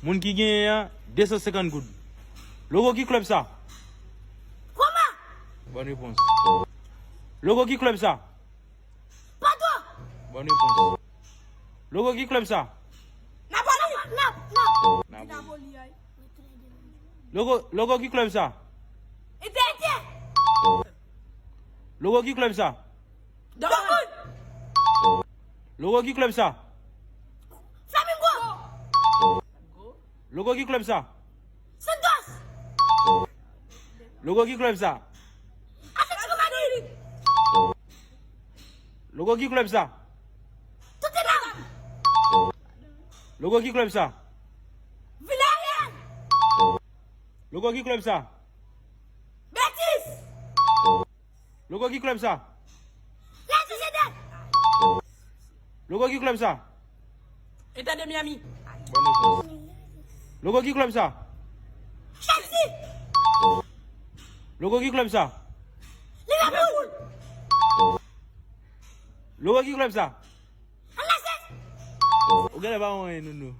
Moun qui gagne 250 gouttes. Logo qui club ça? Comment? Bonne réponse. Logo qui club ça? Pas toi. Bonne réponse. Logo qui club ça? Napoli. Logo qui club ça? Ete. Logo qui club ça? Dortmund. Logo qui club ça? Flamengo. Logo qui club ça? Santos. Logo qui club ça? Atlético Madrid. Logo qui club ça? Tottenham. Logo qui club ça? Villarreal. Logo qui club ça? Betis. Logo qui club ça? La Sociedad. Logo qui club ça? État de Miami. Bonne réponse. Logo qui club ça? Chelsea. Logo qui club ça? Liverpool. Logo qui club ça? Al-Nassr. Regardez pas moi, nous.